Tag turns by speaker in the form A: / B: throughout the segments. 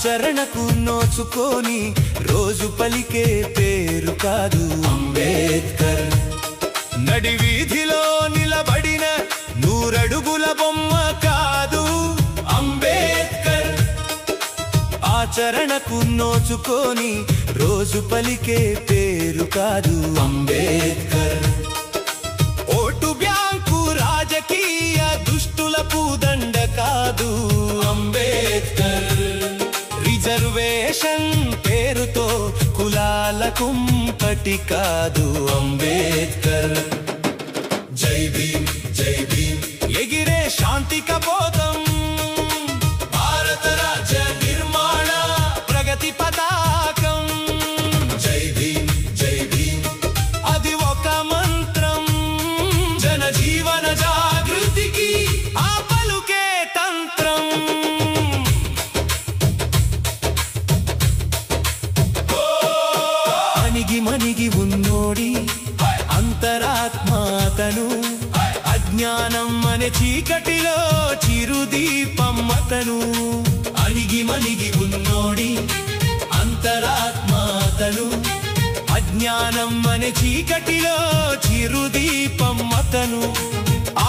A: ఆచరణకు నోచుకొని రోజు పలికే పేరు కాదు అంబేద్కర్. నడి వీధిలో నిలబడిన నూరడుగుల బొమ్మ కాదు అంబేద్కర్. ఆచరణకు నోచుకొని రోజు పలికే పేరు కాదు అంబేద్కర్. ఓటు బ్యాంకు రాజకీయ దుష్టులకు దండ కాదు అంబేద్కర్. రిజర్వేషన్ పేరుతో కులాల కుంపటి కాదు అంబేద్కర్. జై భీమ్ జై భీమ్ ఎగిరే శాంతి కపోతం, భారత రాజ్య నిర్మాణ ప్రగతి పతాకం. జై భీమ్ జై భీమ్ అది ఒక మంత్రం, జనజీవన జాగృతికి ఆ పలుకే తంత్రం. అణిగి మణిగి ఉన్నోడి అంతరాత్మాతను, అజ్ఞానం అనే చీకటిలో చిరుదీపమ్మతను. అణిగి మణిగి ఉన్నోడి అంతరాత్మాతను, అజ్ఞానం అనే చీకటిలో చిరుదీపమ్మతను.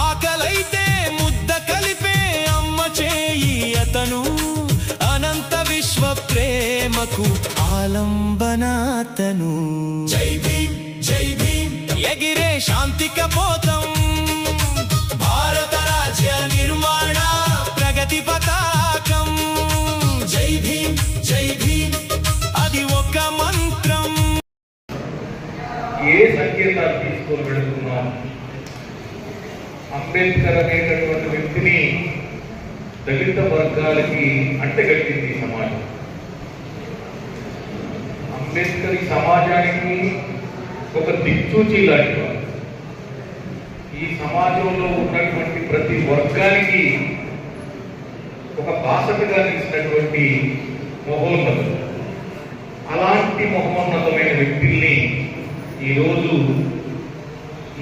A: ఆకలైతే ముద్ద కలిపే అమ్మ చేయి అతను, అనంత విశ్వ ప్రేమకు ఆలంబనాతను. జై భీమ్ జై భీమ్ ఎగిరే శాంతి కపోతం, భారత రాజ్య నిర్మాణ ప్రగతి పతాకం. జై భీమ్ జై భీమ్ అది ఒక మంత్రం.
B: ఏ సంకేతాలు తీసుకొని వెళుతున్నాం? అంబేద్కర్ అనేటటువంటి వ్యక్తిని దళిత వర్గాలకి అంటగట్టింది సమాజం. అంబేద్కర్ ఈ సమాజానికి ఒక దిక్సూచి లాంటి వారు. ఈ సమాజంలో ఉన్నటువంటి ప్రతి వర్గానికి ఒక బాసటగా నిలిచినటువంటి మహోన్నతుడు. అలాంటి మహోన్నతమైన వ్యక్తుల్ని ఈరోజు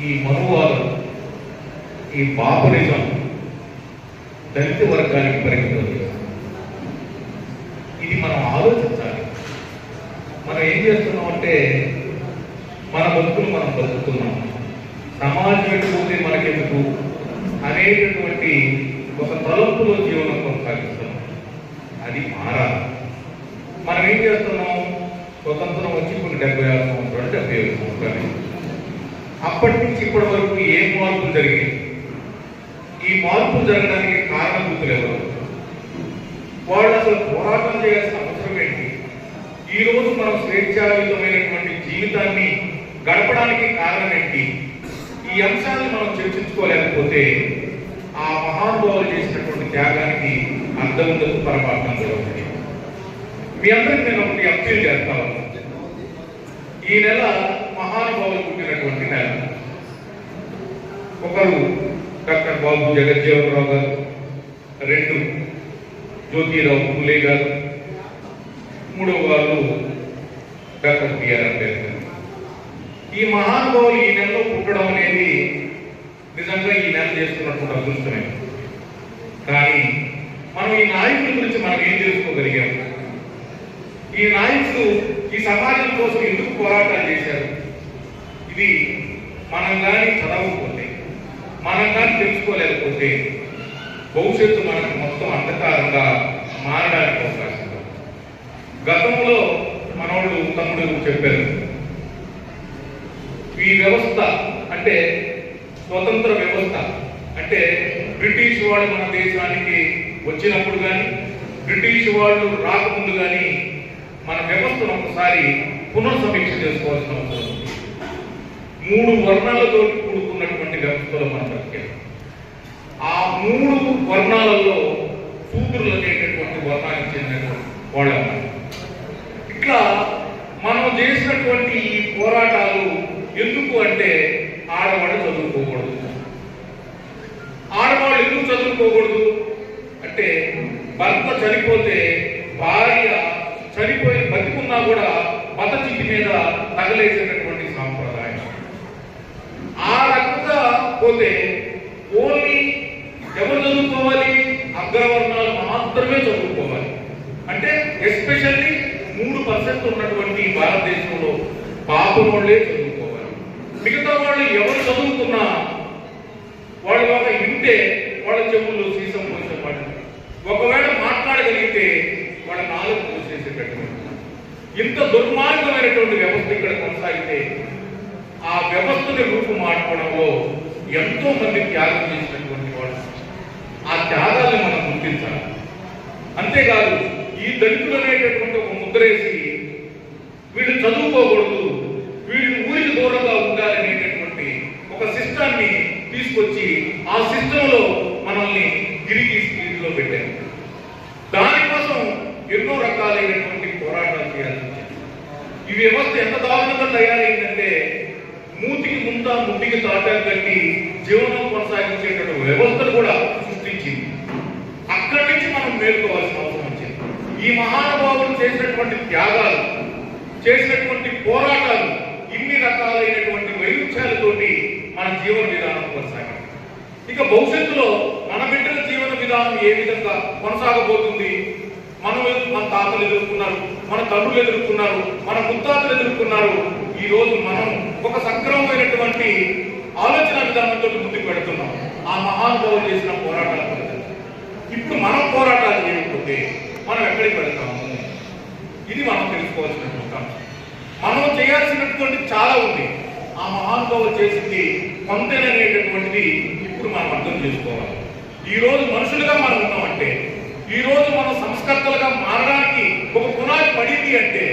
B: ఈ మనువాదం, ఈ బాపురిజం దళిత వర్గానికి పరిమితం చేస్తుంది. ఇది మనం ఆలోచించాలి. మనం ఏం చేస్తున్నాం అంటే మన బతుకులు మనం బతుకుతున్నాం, సమాజం ఎటుపోతే మనకెందుకు అనేటటువంటి ఒక తలంపులో జీవనం కొనసాగిస్తున్నాం. అది మారాలి. మనం ఏం చేస్తున్నాం? స్వతంత్రం వచ్చి ఇప్పుడు 76 సంవత్సరాలు 77 సంవత్సరాలు. అప్పటి నుంచి ఇప్పటి వరకు ఏ మార్పులు జరిగాయి? ఈ మార్పులు జరగడానికి కారణభూతులు ఎవరు? వాళ్ళు అసలు పోరాటం చేయాల్సిన అవసరం ఏంటి? ఈ రోజు మనం స్వేచ్ఛాయుతమైనటువంటి జీవితాన్ని గడపడానికి కారణం ఏంటి? ఈ అంశాలను మనం చర్చించుకోలేకపోతే ఆ మహానుభావులు చేసినటువంటి త్యాగానికి అర్థం ఉండదు, పరమార్థం కూడా ఉంది. మీ అందరికి నేను ఒకటి అప్పీల్ చేస్తాను. ఈ నెల మహానుభావులు పుట్టినటువంటి నెల. ఒకరు డాక్టర్ బాబు జగజ్జీవనరావు గారు, 2 జ్యోతిరావు పూలే గారు, 3వ వారు డాక్టర్ బిఆర్ అంబేద్కర్. ఈ మహానుభావులు ఈ నెలలో పుట్టడం అనేది నిజంగా ఈ నెల చేస్తున్నటువంటి అదృష్టమే. కానీ మనం ఈ నాయకుల గురించి మనం ఏం తెలుసుకోగలిగాం? ఈ నాయకులు ఈ సమాజం కోసం ఎందుకు పోరాటాలు చేశారు? ఇది మనం కానీ చదవకపోతే, మనం కానీ తెలుసుకోలేకపోతే భవిష్యత్తు మనకు మొత్తం అంధకారంగా మారడానికి అవకాశం ఉంది. గతంలో మనోళ్ళు తమ్ముడు చెప్పారు, ఈ వ్యవస్థ అంటే స్వతంత్ర వ్యవస్థ అంటే బ్రిటిష్ వాళ్ళు మన దేశానికి వచ్చినప్పుడు కానీ, బ్రిటిష్ వాళ్ళు రాకముందు కానీ మన వ్యవస్థను ఒకసారి పునఃసమీక్ష చేసుకోవాల్సిన అవసరం ఉంది. 3 వర్ణాలతో కూడుకున్నటువంటి వ్యవస్థలో మనం బతికాం. ఆ 3 వర్ణాలలో శూద్రులు అనేటటువంటి వర్ణానికి చెందినటువంటి వాళ్ళు అన్నారు. ఇట్లా మనం చేసినటువంటి ఈ పోరాటాలు ఎందుకు అంటే ఆడవాళ్ళు చదువుకోకూడదు. ఆడవాళ్ళు ఎందుకు చదువుకోకూడదు అంటే భర్త చనిపోతే భార్య చనిపోయి బతికున్నా కూడా పదచితి మీద తగలేసేటటువంటి సాంప్రదాయం. ఆ రకంగా పోతే ఓన్లీ ఎవరు చదువుకోవాలి? అగ్రవర్ణాలు మాత్రమే చదువుకోవాలి. అంటే ఎస్పెషల్లీ 3% ఉన్నటువంటి భారతదేశంలో పాపనోళ్లే చదువుకోవాలి. మిగతా వాళ్ళు ఎవరు చదువుకున్నా వాళ్ళు ఒక ఇంటే వాళ్ళ చెవుల్లో సీసం పోసే వాళ్ళు, ఒకవేళ మాట్లాడగలిగితే వాళ్ళ నాలుగు పోసేసేటటువంటి ఇంత దుర్మార్గమైనటువంటి వ్యవస్థ ఇక్కడ కొనసాగితే ఆ వ్యవస్థని రూపుమార్చడంలో ఎంతో మంది త్యాగం చేసినటువంటి వాళ్ళు, ఆ త్యాగాన్ని మనం గుర్తించాలి. అంతేకాదు ఈ దళితులు అనేటటువంటి ఒక ముద్రేసి వీళ్ళు చదువుకోకూడదు, వీళ్ళు ఊరికి దూరంగా ఉండాలనేటటువంటి ఒక సిస్టాన్ని తీసుకొచ్చి ఆ సిస్టంలో మనల్ని తిరిగి స్థితిలో పెట్టారు. దానికోసం ఎన్నో రకాలైనటువంటి పోరాటాలు చేయాల్సి వచ్చింది. ఈ వ్యవస్థ ఎంత దారుణంగా తయారైందంటే మూతికి ముంత ముట్టికి తాటాలు కట్టి జీవనం కొనసాగించేటటువంటి వ్యవస్థను కూడా సృష్టించింది. అక్కడి నుంచి మనం మేలుకోవాల్సిన అవసరం వచ్చింది. ఈ మహానుభావులు చేసినటువంటి త్యాగాలు, చేసినటువంటి పోరాటాలు, ఇన్ని రకాలైనటువంటి వైరుధ్యాలతోటి మన జీవన విధానం కొనసాగింది. ఇక భవిష్యత్తులో మన బిడ్డల జీవన విధానం ఏ విధంగా కొనసాగబోతుంది? మన తాతలు ఎదుర్కొన్నారు, మన తండ్రులు ఎదుర్కొన్నారు, మన ముత్తాతలు ఎదుర్కొన్నారు. ఈ రోజు మనం ఒక సక్రమమైనటువంటి ఆలోచన విధానంతో ముందుకు పెడుతున్నాం. ఆ మహానుభావులు చేసిన పోరాటాల ఫలితం. ఇప్పుడు మనం పోరాటాలు చేయకపోతే మనం ఎక్కడికి వెళ్తాము? ఇది మనం తెలుసుకోవాల్సినటువంటి అంశం. మనం చేయాల్సినటువంటి చాలా ఉంది. ఆ మహానుభావులు చేసింది కొంతనేటటువంటిది ఇప్పుడు మనం అర్థం చేసుకోవాలి. ఈ రోజు మనుషులుగా మనం ఉన్నామంటే, ఈ రోజు మనం సంస్కర్తలుగా మారడానికి ఒక పునాది పడింది అంటే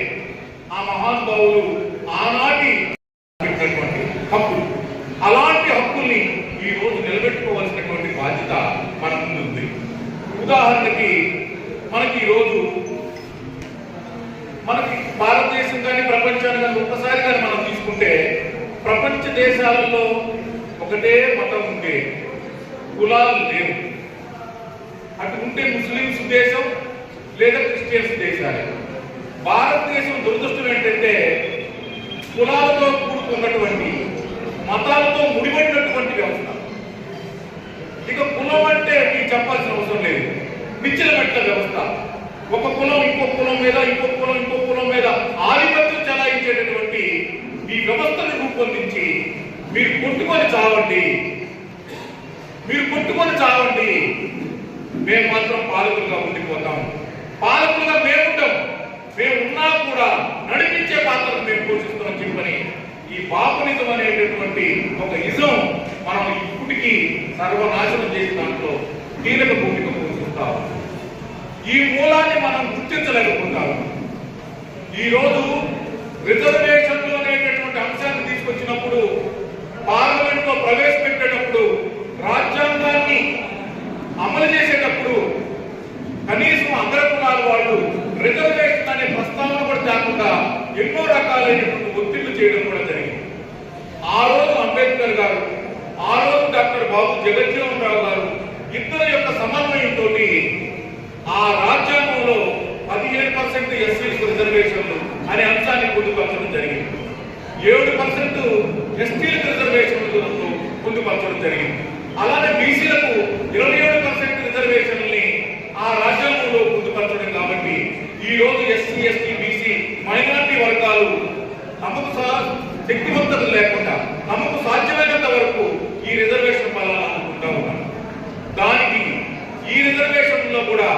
B: ఆ మహానుభావులు ఆనాటి హక్కులు, అలాంటి హక్కుల్ని ఈ రోజు నిలబెట్టుకోవాల్సినటువంటి బాధ్యత మన ముందు ఉంది. ఉదాహరణకి మనకి ఈరోజు మనకి భారతదేశం కానీ ప్రపంచాన్ని కానీ ఒక్కసారి కానీ మనం తీసుకుంటే ప్రపంచ దేశాలలో ఒకటే మతం ఉంటే కులాలు లేవు. అటు ఉంటే ముస్లిమ్స్ దేశం లేదా క్రిస్టియన్స్ దేశాలే. భారతదేశం దురదృష్టం ఏంటంటే కులాలతో కూడుకున్నటువంటి, మతాలతో ముడిపడినటువంటి వ్యవస్థ. ఇక కులం అంటే మీకు చెప్పాల్సిన అవసరం లేదు, నిచ్చెన మెట్ల వ్యవస్థ. ఒక కులం ఇంకో కులం మీద, ఇంకో కులం మీద ఆధిపత్యం చెలాయించేటటువంటి ఈ వ్యవస్థను రూపొందించి మీరు కొట్టుకొని చావండి, మేము మాత్రం పాలకులుగా ఉండిపోతాం. పాలకులుగా మేముంటాం, మేమున్నా కూడా నడిపించే పాత్రను మేము పోషిస్తామని చెప్పని ఈ బాపునిజం అనేటటువంటి ఒక ఇజం మనం ఇప్పటికీ సర్వనాశనం చేసిన దాంట్లో కీలక భూమిక పోషిస్తాం. ఈ మూలాన్ని మనం గుర్తించలేకపోతాం. ఈరోజు రిజర్వేషన్లు అనేటటువంటి అంశాన్ని తీసుకొచ్చినప్పుడు, పార్లమెంట్ లో ప్రవేశపెట్టేటప్పుడు, రాజ్యాంగాన్ని అమలు చేసేటప్పుడు కనీసం అగ్రకులాల వాళ్ళు రిజర్వేషన్ అనే ప్రస్తావన కూడా కాకుండా ఎన్నో రకాలైనటువంటి ఒత్తిళ్లు చేయడం కూడా జరిగింది. ఆ రోజు అంబేద్కర్ గారు, ఆ రోజు డాక్టర్ బాబు జగజ్జీవన్ రావు గారు ఇద్దరు యొక్క సమన్వయంతో ఆ రాజ్యాంగంలో 15% ఎస్సీలకు రిజర్వేషన్లు అనే అంశాన్ని పొందుపరచడం జరిగింది. 7% ఎస్టీలకు రిజర్వేషన్లు పొందుపరచడం జరిగింది. అలానే బీసీలకు 27% రిజర్వేషన్లని ఆ రాజ్యాంగంలో పొందుపరచడం. కాబట్టి ఈ రోజు ఎస్సీ, ఎస్టీ, బీసీ మైనారిటీ వర్గాలు తమకు శక్తివంతత లేకుండా తమకు సాధ్యమైనంత వరకు ఈ రిజర్వేషన్ ఫలాలను అనుకుంటా ఉన్నారు. దానికి ఈ రిజర్వేషన్లో కూడా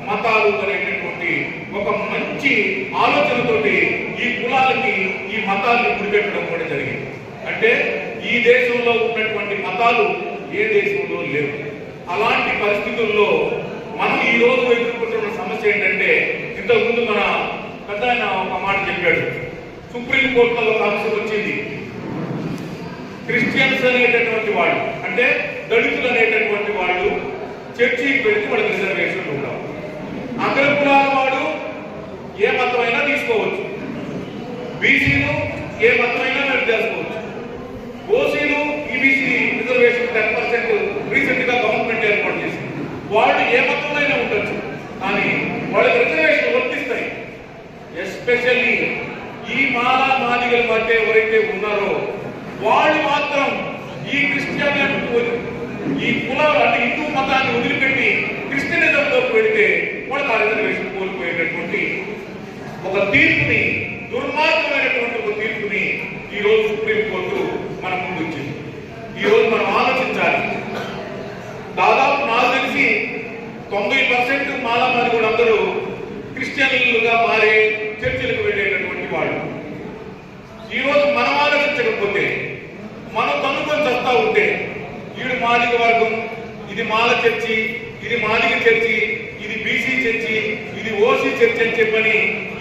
B: మతాలు అనేటటువంటి ఒక మంచి ఆలోచనతోటి ఈ కులాలకి ఈ మతాలను గురిపెట్టడం కూడా జరిగింది. అంటే ఈ దేశంలో ఉన్నటువంటి మతాలు ఏ దేశంలో లేవు. అలాంటి పరిస్థితుల్లో మనం ఈ రోజు ఎదుర్కొంటున్న సమస్య ఏంటంటే, ఇంతకుముందు మన పెద్ద ఆయన ఒక మాట చెప్పాడు, సుప్రీంకోర్టులో ఒక అంశం వచ్చింది. క్రిస్టియన్స్ అనేటటువంటి వాళ్ళు, అంటే దళితులు అనేటటువంటి వాళ్ళు చర్చికి పెడితే వాళ్ళకి రిజర్వేషన్లు ఉండవు. అగ్రకులాల వాడు ఏ మతమైనా తీసుకోవచ్చు, బీసీలు ఏ మతమైనా నిర్దేశించుకోవచ్చు, ఓసీలు ఈబీసీ రిజర్వేషన్ 10% రీసెంట్ గా గవర్నమెంట్ ఏర్పాటు చేసింది. వాళ్ళు ఏ మతంలోనే ఉండొచ్చు, కానీ వాళ్ళకి రిజర్వేషన్ వర్తిస్తాయి. ఎస్పెషల్లీ ఈ మాదిగల మధ్య ఎవరైతే ఉన్నారో వాళ్ళు మాత్రం ఈ క్రిస్టియానిటీ, ఈ కులాలు అంటే హిందూ మతాన్ని వదిలిపెట్టి క్రిస్టియనిజంలోకి వెళితే వాళ్ళకి ఆ రిజర్వేషన్ కోల్పోయేటటువంటి అనేటటువంటి ఒక తీర్పుని, దుర్మార్గమైనటువంటి ఒక తీర్పుని ఈ రోజు సుప్రీంకోర్టు మన ముందు వచ్చింది. ఈ రోజు మనం ఆలోచించాలి. దాదాపు నాకు తెలిసి 90% మాలామాది కూడా అందరూ క్రిస్టియన్లుగా మారే చర్చిలకు వెళ్ళేటటువంటి వాళ్ళు. ఈ రోజు మనం ఆలోచించకపోతే, మనం కనుక్కొని చస్తా ఉంటే, ఈడు మాదిగ వర్గం, ఇది మాల చర్చి, ఇది మాదిగ చర్చి, ఇది బీసీ చర్చి, ఇది ఓసీ చర్చి అని చెప్పని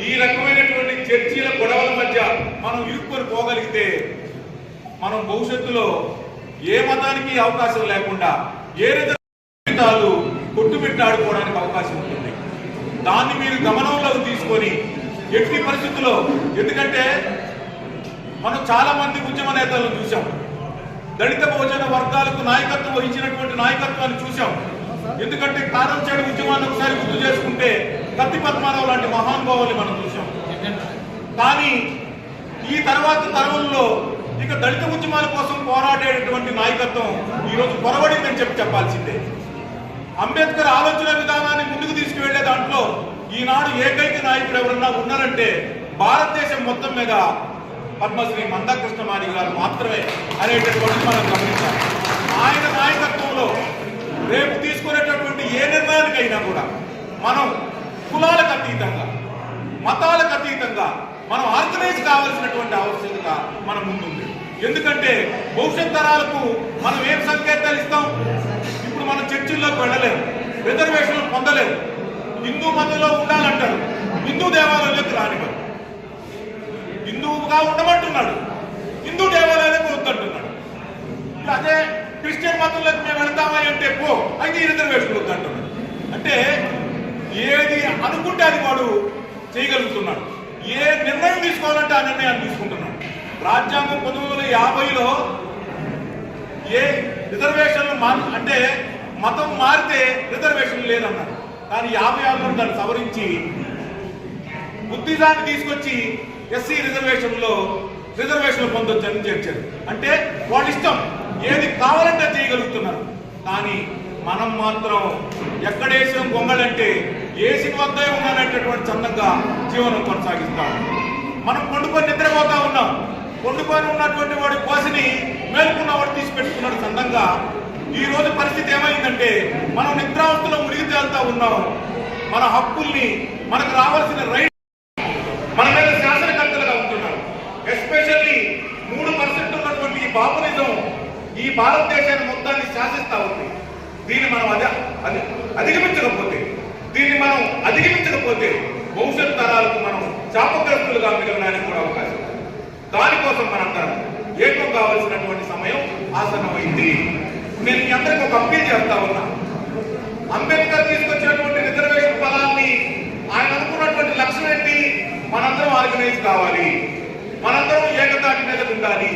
B: ఈ రకమైనటువంటి చర్చీల గొడవల మధ్య మనం ఇరుక్కొని పోగలిగితే మనం భవిష్యత్తులో ఏ మతానికి అవకాశం లేకుండా ఏ రిజర్వాలు కొట్టుమిట్టాడుకోవడానికి అవకాశం ఉంటుంది. దాన్ని మీరు గమనంలోకి తీసుకొని ఎట్టి పరిస్థితుల్లో, ఎందుకంటే మనం చాలా మంది ఉద్యమ నేతలను చూసాం, దళిత బహుజన వర్గాలకు నాయకత్వం వహించినటువంటి నాయకత్వాన్ని చూసాం. ఎందుకంటే కారం చెడు ఉద్యమాన్ని ఒకసారి గుర్తు చేసుకుంటే కత్తి పద్మారావు లాంటి మహానుభావుల్ని మనం చూసాం. కానీ ఈ తర్వాత తరంలో ఇక దళిత ఉద్యమాల కోసం పోరాడేటటువంటి నాయకత్వం ఈరోజు పొరబడిందని చెప్పాల్సిందే. అంబేద్కర్ ఆలోచన విధానాన్ని ముందుకు తీసుకువెళ్లే దాంట్లో ఈనాడు ఏకైక నాయకుడు ఎవరన్నా ఉన్నారంటే భారతదేశం మొత్తం మీద పద్మశ్రీ మందాకృష్ణ మాదిగ గారు మాత్రమే అనేటటువంటి మనం గమనించాలి. ఆయన నాయకత్వంలో రేపు తీసుకునేటటువంటి ఏ నిర్ణయానికైనా కూడా మనం కులాలకు అతీతంగా, మతాలకు అతీతంగా మనం ఆర్గనైజ్ కావాల్సినటువంటి ఆవశ్యకత మన ముందుంది. ఎందుకంటే భవిష్యత్ తరాలకు మనం ఏం సంకేతాలు ఇస్తాం? ఇప్పుడు మనం చర్చిల్లోకి వెళ్ళలేము, రిజర్వేషన్లు పొందలేము, హిందూ మతంలో ఉండాలంటారు, హిందూ దేవాలయంలోకి రానివ్వరు, హిందువుగా ఉండమంటున్నాడు, హిందూ దేవాలయాలకు వద్దంటున్నాడు. అదే క్రిస్టియన్ మతంలోకి మేము వెళ్తామా అంటే పో, అయితే ఈ రిజర్వేషన్లు వద్దంటున్నాడు. అంటే ఏది అనుకుంటే అది వాడు చేయగలుగుతున్నాడు. ఏ నిర్ణయం తీసుకోవాలంటే ఆ నిర్ణయాన్ని తీసుకుంటున్నాడు. రాజ్యాంగం 1950లో ఏ రిజర్వేషన్లు అంటే మతం మారితే రిజర్వేషన్లు లేదన్నారు. కానీ 56లో దాన్ని సవరించి బుద్ధిజాన్ని తీసుకొచ్చి ఎస్సీ రిజర్వేషన్లు పొందొచ్చని చేర్చారు. అంటే వాళ్ళ ఇష్టం, ఏది కావాలంటే చేయగలుగుతున్నారు. కానీ మనం మాత్రం ఎక్కడేసిన గొంగళంటే ఏసిన వద్దే ఉన్నాననేటటువంటి చందంగా జీవనం కొనసాగిస్తాం. మనం పండుకొని నిద్రపోతా ఉన్నాం, పండుకొని ఉన్నటువంటి వాడి కోసిని మేలుకున్నవాడు తీసి పెట్టుకున్నాడు చందంగా. ఈ రోజు పరిస్థితి ఏమైందంటే మనం నిద్రావస్థలో మునిగి తేలుతా ఉన్నాం. మన హక్కుల్ని, మనకు రావాల్సిన రైట్ మన మీద శాసనకర్తలుగా ఉంటున్నారు. ఎస్పెషల్లీ 3% ఉన్నటువంటి ఈ బాపునిజం ఈ భారతదేశాన్ని మొత్తాన్ని శాసిస్తా ఉంది. దీన్ని మనం అధిగమించకపోతే భవిష్యత్ తరాలకు మనం శాపగ్రస్తులుగా మిగలడానికి కూడా అవకాశం ఉంది. దానికోసం మనందరం ఏకం కావాల్సినటువంటి సమయం ఆసన్నమైంది. నేను మీ అందరికీ ఒక అప్పీల్ చేస్తా ఉన్నా. అంబేద్కర్ తీసుకొచ్చినటువంటి రిజర్వేషన్ ఫలాన్ని ఆయన అనుకున్నటువంటి లక్ష్యం ఏంటి? మనందరం ఆర్గనైజ్ కావాలి, మనందరం ఏకతాటి మీద ఉండాలి,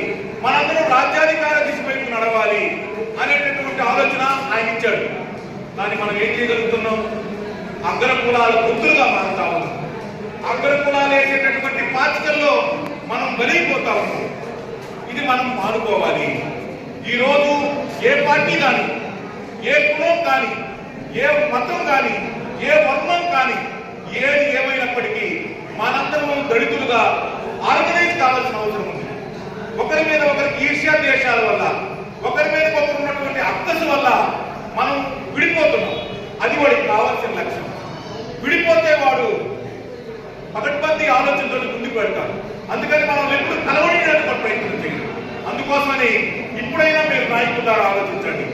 B: మనందరం రాజ్యాధికార దిశ వైపు నడవాలి అనేటటువంటి ఆలోచన ఆయన ఇచ్చాడు. దాన్ని మనం ఏం చేయగలుగుతున్నాం? అగ్ర కులాల గుర్తులుగా మారుతా ఉన్నాం. అగ్ర కులాలు వేసేటటువంటి పాచికల్లో మనం బలైపోతా ఉన్నాం. ఇది మనం మానుకోవాలి. ఈరోజు ఏ పార్టీ కానీ, ఏ కులం కానీ, ఏ మతం కానీ, ఏ వర్ణం కానీ, ఏది ఏమైనప్పటికీ మనందరం దళితులుగా ఆర్గనైజ్ కావాల్సిన అవసరం ఉంది. ఒకరి మీద ఒకరికి ఈర్ష్యా దేశాల వల్ల, ఒకరి మీద ఒకరు ఉన్నటువంటి అక్కసు వల్ల మనం విడిపోతున్నాం. అది వాడికి కావాల్సిన లక్ష్యం. విడిపోతే వాడు పకడ్బందీ ఆలోచనతో ముందుకు వెళ్తారు. అందుకని మనం ఎప్పుడు కలవడానికి ప్రయత్నం చేయాలి. అందుకోసమని ఇప్పుడైనా మీరు నాయకుల ద్వారా ఆలోచించండి.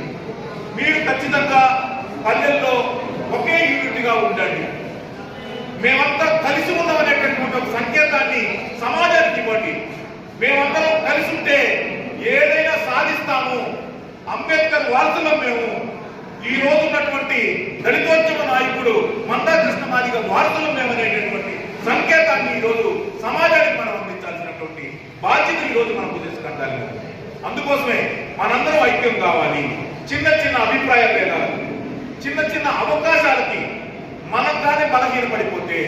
B: మీరు ఖచ్చితంగా పల్లెల్లో ఒకే యూనిట్గా ఉండండి. మేమంతా కలిసి ఉన్నామనేటటువంటి ఒక సంకేతాన్ని సమాజానికి ఇవ్వండి. మేమందరం కలిసి ఉంటే ఏదైనా సాధిస్తాము. అంబేద్కర్ వారసులం మేము. ఈ రోజు ఉన్నటువంటి దళితోద్యమ నాయకుడు మందాకృష్ణ మాదిగ వారసులం మేమనేటటువంటి సంకేతాన్ని ఈ రోజు సమాజానికి మనం అందించాల్సినటువంటి బాధ్యత ఈ రోజు మనం తీసుకెళ్ళాలి. అందుకోసమే మనందరం ఐక్యం కావాలి. చిన్న చిన్న అభిప్రాయ భేదాలు, చిన్న చిన్న అవకాశాలకి మనం కానీ బలహీనపడిపోతే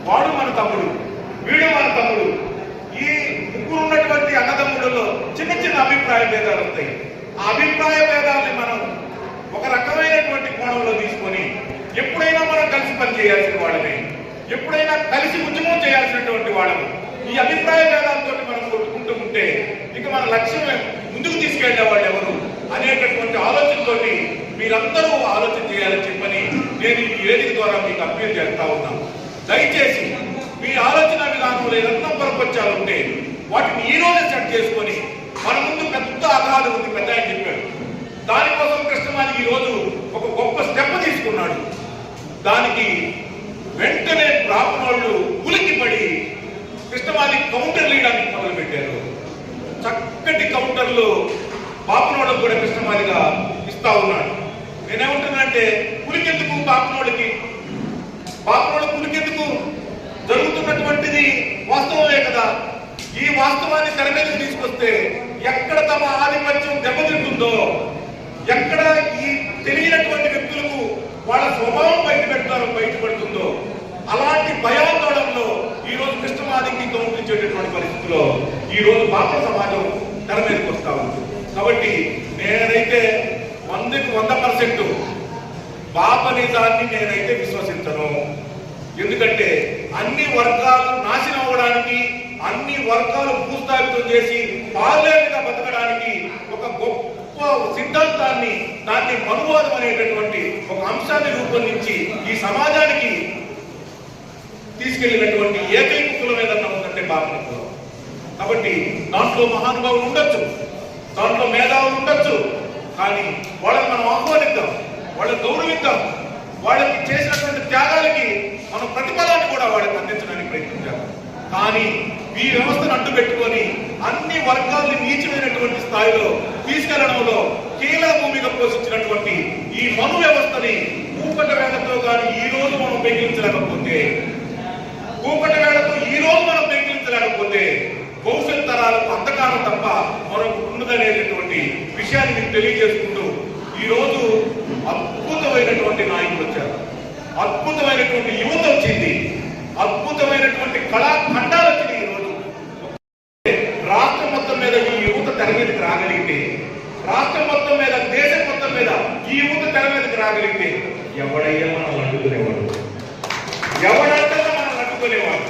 B: వాడు మన తమ్ముడు, వీడు మన తమ్ముడు, ఈ ముగ్గురు ఉన్నటువంటి అన్నదమ్ములలో చిన్న చిన్న అభిప్రాయ భేదాలు వస్తాయి. ఆ అభిప్రాయ భేదాలని మనం ఒక రకమైనటువంటి కోణంలో తీసుకొని ఎప్పుడైనా మనం కలిసి పనిచేయాల్సిన వాళ్ళని
C: ఎప్పుడైనా కలిసి ఉద్యమం చేయాల్సినటువంటి వాళ్ళము. ఈ అభిప్రాయ భేదాలతో మనం కొట్టుకుంటూ ఉంటే ఇక మన లక్ష్యం ముందుకు తీసుకెళ్లే వాళ్ళు ఎవరు అనేటటువంటి ఆలోచనతోటి మీరందరూ ఆలోచన చేయాలని చెప్పని నేను ఈ వేదిక ద్వారా మీకు అప్పీల్ చేస్తా ఉన్నాను. దయచేసి మీ ఆలోచన విధానంలో ఏదన్నా పొరపచ్చాలు ఉంటే వాటిని ఈ రోజే సెట్ చేసుకొని మన ముందు పెద్ద అగాధం ఉంది, పెద్ద ఆయన చెప్పాడు. దానికోసం కృష్ణమాది ఈ రోజు ఒక గొప్ప స్టెప్ తీసుకున్నాడు. దానికి వెంటనే బ్రాహ్మణులు ఉలిక్కిపడి కృష్ణమాది కౌంటర్ వేయడానికి మొదలు పెట్టారు. చక్కటి కౌంటర్లు బాపనోళ్ళకు కూడా కృష్ణమాదిగా ఇస్తా ఉన్నాడు. నేనేమంటున్నానంటే పులికెందుకు బాపనోళ్ళకి పులికెందుకు జరుగుతున్నటువంటిది వాస్తవమే కదా. ఈ వాస్తవాన్ని తెర మీదకి తీసుకొస్తే ఎక్కడ తమ ఆధిపత్యం దెబ్బతింటుందో, ఎక్కడ ఈ తెలియనటువంటి వ్యక్తులకు వాళ్ళ స్వభావం బయటపడుతుందో అలాంటి భయాందోళనలో ఈ రోజు కృష్ణమాదికి గౌరవించేటటువంటి పరిస్థితిలో ఈ రోజు బాపన సమాజం తెర మీదకి వస్తా ఉంది. కాబట్టి నేనైతే 100కి 100% బాపనిజాన్ని నేనైతే విశ్వసించను. ఎందుకంటే అన్ని వర్గాలు నాశనం అవ్వడానికి, అన్ని వర్గాలు భూస్థాపితం చేసి పార్లమెంట్గా బతకడానికి ఒక గొప్ప సిద్ధాంతాన్ని, దాన్ని మనువాదం అనేటటువంటి ఒక అంశాన్ని రూపొందించి ఈ సమాజానికి తీసుకెళ్లినటువంటి ఏకైక కులం ఏదన్నా ఉందంటే బాపన కులం. కాబట్టి దాంట్లో మహానుభావులు ఉండొచ్చు, దాంట్లో మేధావులు ఉండొచ్చు, కానీ వాళ్ళని మనం ఆహ్వానిద్దాం, వాళ్ళని గౌరవిద్దాం, వాళ్ళకి చేసినటువంటి త్యాగాలకి మనం ప్రతిఫలాన్ని కూడా వాళ్ళకి అందించడానికి ప్రయత్నించాం. కానీ ఈ వ్యవస్థను అడ్డు పెట్టుకొని అన్ని వర్గాల్ని నీచమైనటువంటి స్థాయిలో తీసుకెళ్లడంలో కీలక భూమిక పోషించినటువంటి ఈ మను వ్యవస్థని కూపట వేళతో కానీ ఈ రోజు మనం పెంకించలేకపోతే, భవిష్యత్ తరాలకు అంధకారం తప్ప మరొక ఉండదనేటటువంటి విషయాన్ని మీకు తెలియజేసుకుంటూ ఈ రోజు అద్భుతమైనటువంటి నాయకులు వచ్చారు, అద్భుతమైనటువంటి యువత వచ్చింది, అద్భుతమైనటువంటి కళాఖండాలు వచ్చింది. ఈ రోజు రాష్ట్రం మొత్తం మీద ఈ యువత తెర మీదకి రాగలిగితే, రాష్ట్రం మొత్తం మీద, దేశం మొత్తం మీద ఈ యువత తెర మీదకి రాగలిగితే ఎవడయ్యా మనం అడ్డుకునేవాడు, ఎవడంటే మనం అడ్డుకునేవాడు.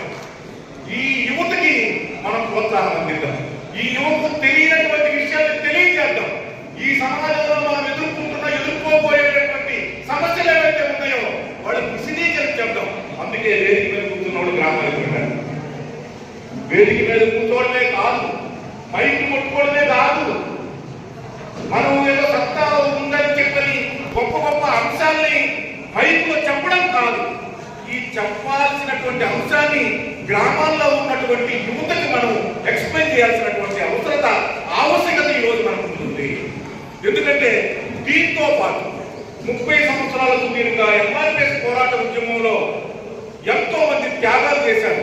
C: ఈ యువతకి మనం ప్రోత్సాహం అందిద్దాం, ఈ యువతకు తెలియనటువంటి విషయాన్ని తెలియజేద్దాం. ఈ సమాజంలో మనం ఎదుర్కోబోయేటటువంటి సమస్యలు ఏవైతే ఉన్నాయో వాళ్ళకి విశదీకరించేద్దాం. అందుకే వేదిక మీద కూర్చున్నవాడు గ్రామాలకు వెళ్ళారు. వేదిక మీద కూర్చోవడమే కాదు, మైకి కొట్టుకోవడమే కాదు, మనం ఏదో సత్తా ఉందని చెప్పని గొప్ప గొప్ప అంశాల్ని మైకులో చెప్పడం కాదు, ఈ చెప్పాల్సినటువంటి అంశాన్ని గ్రామాల్లో ఉన్నటువంటి యువతకు మనం ఎక్స్ప్లెయిన్ చేయాల్సినటువంటి ఆవశ్యకత ఈ రోజు మనకు ఉంటుంది. ఎందుకంటే దీంతో పాటు 30 సంవత్సరాల సుదీర్ఘ ఎంఆర్పిఎస్ పోరాట ఉద్యమంలో ఎంతో మంది త్యాగాలు చేశారు,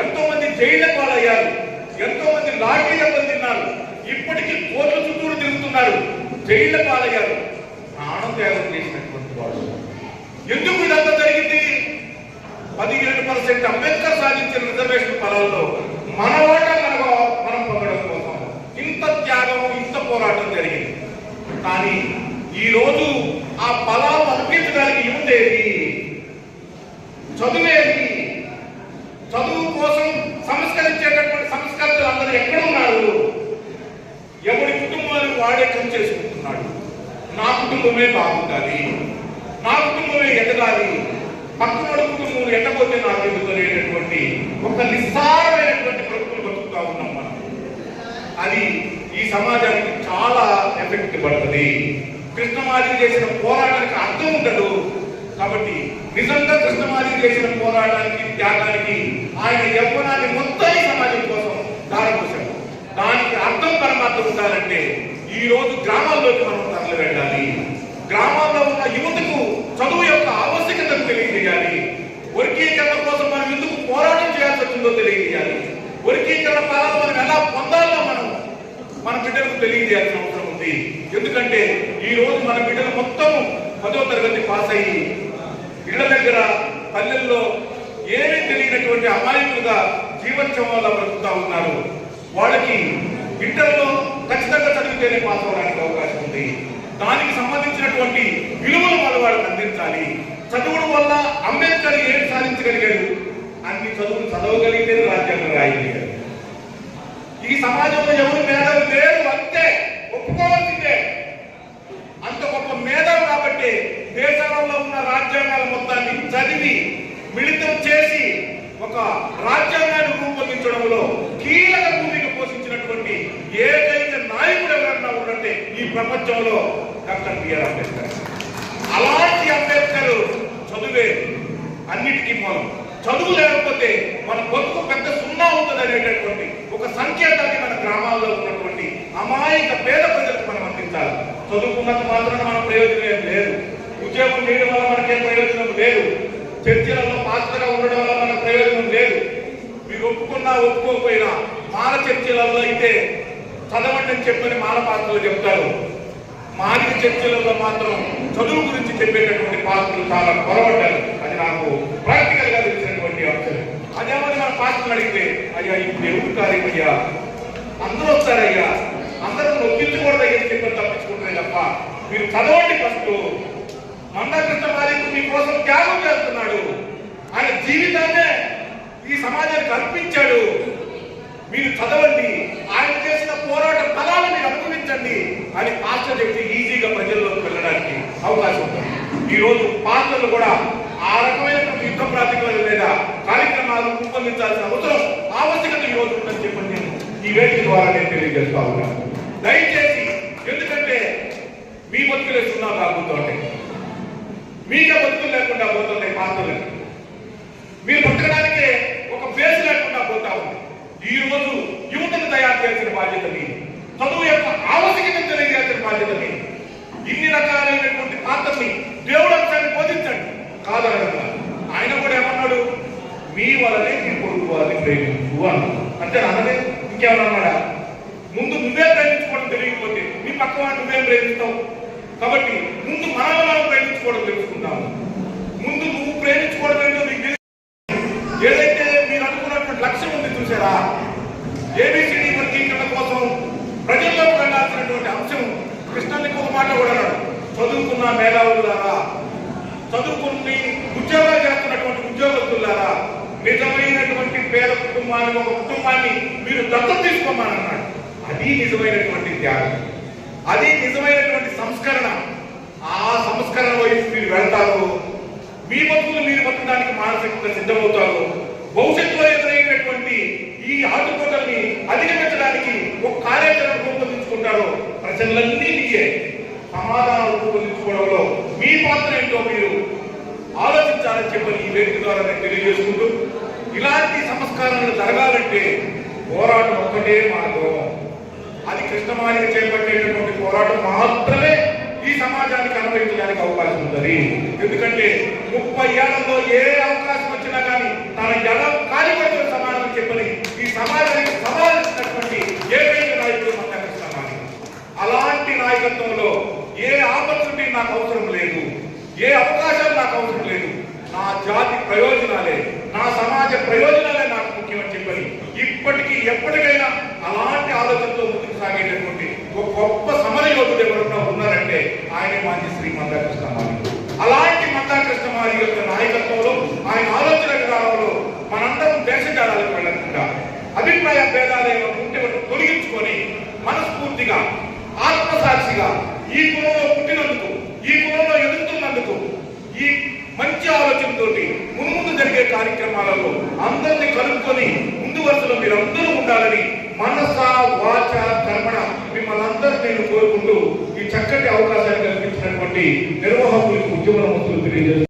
C: ఎంతో మంది జైళ్ల పాలయ్యారు, ఎంతో మంది లాఠీ దెబ్బలు తిన్నారు, ఇప్పటికీ కోర్టుల చుట్టూరు తిరుగుతున్నారు, జైళ్ల పాలయ్యారు, ప్రాణం త్యాగం చేసినటువంటి వాళ్ళు. ఎందుకు ఇదంతా జరిగింది? 17% అంబేద్కర్ సాధించిన రిజర్వేషన్ ఫలాల్లో మన ఓటా మనం పొందడం కోసం ఇంత త్యాగం, ఇంత పోరాటం జరిగింది. కానీ ఈ రోజు ఆ ఫలాలు అనిపించడానికి యువతేది, చదువేది, చదువు కోసం సంస్కరించేటటువంటి సంస్కర్తలు అందరూ ఎక్కడున్నారు? ఎవరి కుటుంబాన్ని వాడే చేసుకుంటున్నాడు. నా కుటుంబమే బాగుండాలి, నా కుటుంబమే ఎదగాలి, పక్కన కుటుంబం ఎట్టపోతే నాకు ఎదుగుతున్నటువంటి ఒక నిస్సారమైనటువంటి బ్రతుకులు బతుకుతా ఉన్నాం మనం. అది ఈ సమాజానికి చాలా ఎఫెక్ట్ పడుతుంది. కృష్ణమాది చేసిన పోరాటానికి అర్థం ఉండదు. కాబట్టి నిజంగా కృష్ణమాది చేసిన పోరాటానికి, త్యాగానికి ఆయన యవ్వనాన్ని మొత్తం ఈ సమాజం కోసం దారపోశారు. దానికి అర్థం పరమార్థం ఉండాలంటే ఈ రోజు గ్రామాల్లోకి మనం తరలి వెళ్ళాలి. గ్రామాల్లో ఉన్న యువతకు చదువు యొక్క ఆవశ్యకతను తెలియజేయాలి. వర్గీకరణ కోసం మనం ఎందుకు పోరాటం చేయాల్సి వచ్చిందో తెలియజేయాలి. వర్గీకరణ ఫలాలు మనం ఎలా పొందాలో మన బిడ్డలకు తెలియజేయాల్సిన అవసరం ఉంది. ఎందుకంటే ఈ రోజు మన బిడ్డలు మొత్తం 10వ తరగతి పాస్ అయ్యి ఇళ్ల దగ్గర, పల్లెల్లో ఏమీ తెలియనటువంటి అమాయకులుగా జీవోత్సవాల్లో బ్రతుకుతా ఉన్నారు. వాళ్ళకి ఇంటర్లో ఖచ్చితంగా చదివితేనే పాస్ అవడానికి అవకాశం ఉంది. దానికి సంబంధించినటువంటి విలువలు వాళ్ళకి అందించాలి. చదువుడు వల్ల అంబేద్కర్ ఏం సాధించగలిగాడు? అన్ని చదువులు చదవగలిగితే రాజ్యాంగం రాయగలిగాడు. ఈ సమాజంలో ఎవరు మేధావులు లేరు, అంతే ఒప్పుకోవాల్సిందే. అంత గొప్ప మేధావు కాబట్టి దేశంలో ఉన్న రాజ్యాంగాల మొత్తాన్ని చదివి మిళితం చేసి ఒక రాజ్యాంగాన్ని రూపొందించడంలో కీలక భూమిక పోషించినటువంటి ఏకైక నాయకుడు ఎవరన్నా ఉన్నట్టే ఈ ప్రపంచంలో డాక్టర్ బిఆర్ అంబేద్కర్. అలాంటి అంబేద్కర్ చదువే అన్నిటికీ మూలం. చదువు లేకపోతే మన బతుకు పెద్ద సున్నా ఉంటుంది అనేటటువంటి ఒక సంకేతాన్ని మన గ్రామాల్లో ఉన్నటువంటి అమాయక పేద ప్రజలకు మనం అందించాలి. చదువుకున్నంత మాత్రాన మన ప్రయోజనం ఏం లేదు. ఉద్యోగం చేయడం వల్ల మనకేం ప్రయోజనం లేదు. చర్చలలో పాత్రగా ఉండడం వల్ల మనకు ప్రయోజనం లేదు. మీరు ఒప్పుకున్నా ఒప్పుకోకపోయినా మాల చర్చలలో అయితే చదవండి అని చెప్పని మాల పాత్రలు చెప్తారు. మాలిక చర్చలలో మాత్రం చదువు గురించి చెప్పేటటువంటి పాత్రలు చాలా పొరబడ్డారు. అది నాకు ప్రాక్టికల్ గా తెలిసినటువంటి అంశం. అదేమని మన పాత్రలు అడిగితే, అయ్యా ఈ దేవుడు కార్యం అయ్యా, అందరూ వస్తారయ్యా, అందరూ నొప్పించకూడదు అయ్యని చెప్పని తప్పించుకుంటారు తప్ప మీరు చదవండి. ఫస్ట్ మందాకృష్ణ మాదిరి మీకోసం త్యాగం చేస్తున్నాడు. ఆయన జీవితాన్నే ఈ సమాజానికి అర్పించాడు. మీరు చదవండి, ఆయన చేసిన పోరాట ఫలాలను మీరు అనుభవించండి అని పాస్టర్ చెప్తే ఈజీగా ప్రజల్లోకి వెళ్ళడానికి అవకాశం ఉంటుంది. ఈ రోజు పాత్రలు కూడా ఆ రకమైన యుద్ధ ప్రాతిపదిక మీద కార్యక్రమాలు రూపొందించాల్సిన అవసరం ఆవశ్యకత ఈ రోజు ఉందని చెప్పని నేను ఈ వేదిక ద్వారా నేను తెలియజేస్తా ఉన్నాను. దయచేసి, ఎందుకంటే మీ బతుకులే సున్నా కాకుండా మీకే బతుకులు లేకుండా పోతున్నాయి పాత్రలకి. మీరు బతకడానికే ఒక బేస్ లేకుండా పోతా ఉంది. ఈ రోజు యువతను తయారు చేసిన బాధ్యత మీది. చదువు యొక్క ఆవశ్యకతను తెలియజేసిన బాధ్యత మీది. ఇన్ని రకాలైనటువంటి పాత్రని దేవుడు అంశాన్ని బోధించండి కాదనగా. ఆయన కూడా ఏమన్నాడు? మీ వలనే మీ కొడుకు వారిని ప్రేమించు అన్నాడు. అంటే అన్నదే ఇంకేమన్నాడా? ముందు నువ్వే ప్రేమించుకోవడం తెలియకపోతే నీ పక్క వాడు నువ్వేం ప్రేమిస్తావు? కాబట్టి ముందు మనం ప్రేమించుకోవడం తెలుసుకుందాము. ముందు నువ్వు ప్రేమించుకోవడం ఏంటో నీకు తెలియదు. ఏదైతే మీరు అనుకున్నటువంటి లక్ష్యం ఉంది చూసారా, ఏబిసిడి వర్గీకరణ కోసం ప్రజల్లోకి వెళ్ళాల్సినటువంటి అంశం కృష్ణునికి ఒక మాట కూడా అన్నాడు. చదువుకున్న మేధావులారా, చదువుకుని ఉద్యోగాలు చేస్తున్నటువంటి ఉద్యోగస్తులారా, నిజమైనటువంటి పేద కుటుంబాన్ని, ఒక కుటుంబాన్ని మీరు దత్తత తీసుకోమని అన్నాడు. అది నిజమైనటువంటి త్యాగం, అది నిజమైనటువంటి సంస్కరణ. ఆ సంస్కరణ వైపు మీరు వెళ్తారు. మీ బతుకులు మీరు బతకడానికి మానసికంగా సిద్ధమవుతారు. భవిష్యత్తులో ఎదురైనటువంటి ఈ ఆటుపోటల్ని అధిగమించడానికి ఒక కార్యాచరణ రూపొందించుకుంటారు. ప్రజలన్నీ మీకే సమాధానాలు రూపొందించుకోవడంలో మీ పాత్ర ఏంటో మీరు ఆలోచించాలని చెప్పని ఈ వేదిక ద్వారా నేను తెలియజేసుకుంటూ, ఇలాంటి సంస్కారాలు జరగాలంటే పోరాటం ఒక్కటే మార్గం. అది కృష్ణమాలిక చేపట్టేటటువంటి పోరాటం మాత్రమే ఈ సమాజానికి అనుభవించడానికి అవకాశం ఉంటుంది. ఎందుకంటే 30 ఏళ్లలో ఏ అవకాశం వచ్చినా కానీ తన జనం కాలిపడుతున్న సమాజం చెప్పని ఈ సమాజానికి సమాలించినటువంటి ఏకైక నాయకుడు మన కృష్ణమాలిక. అలాంటి నాయకత్వంలో ఏ ఆపర్చునిటీ నాకు అవసరం లేదు, ఏ అవకాశాలు నాకు అవసరం లేదు. నా జాతి ప్రయోజనాలే, నా సమాజ ప్రయోజనాలే నాకు ముఖ్యమని చెప్పని ఇప్పటికీ ఎప్పటికైనా అలాంటి ఆలోచనతో ముందుకు సాగేటటువంటి ఒక గొప్ప సమర యోధుడు ఎవరైనా ఉన్నారంటే ఆయన మాజీ శ్రీ మందాకృష్ణ మాదిగ. అలాంటి మందాకృష్ణ మాదిగ యొక్క నాయకత్వంలో, ఆయన ఆలోచన విధానంలో మనందరం దేశజాలకు వెళ్ళకుండా అభిప్రాయ భేదాలు ఉంటే తొలగించుకొని మనస్ఫూర్తిగా ఆత్మసాక్షిగా ఈ కులంలో పుట్టినందుకు, ఈ కులంలో ఎదుగుతున్నందుకు, ఈ మంచి ఆలోచనతోటి ముందు జరిగే కార్యక్రమాలలో అందరినీ కలుపుకొని ముందు వరుసలో మీరందరూ ఉండాలని మనస వాచ కర్మణ మిమ్మల్ని అందరూ నేను కోరుకుంటూ ఈ చక్కటి అవకాశాన్ని కల్పించినటువంటి నిర్వాహకులకు ఉద్యమ మంత్రులు తెలియజేస్తారు.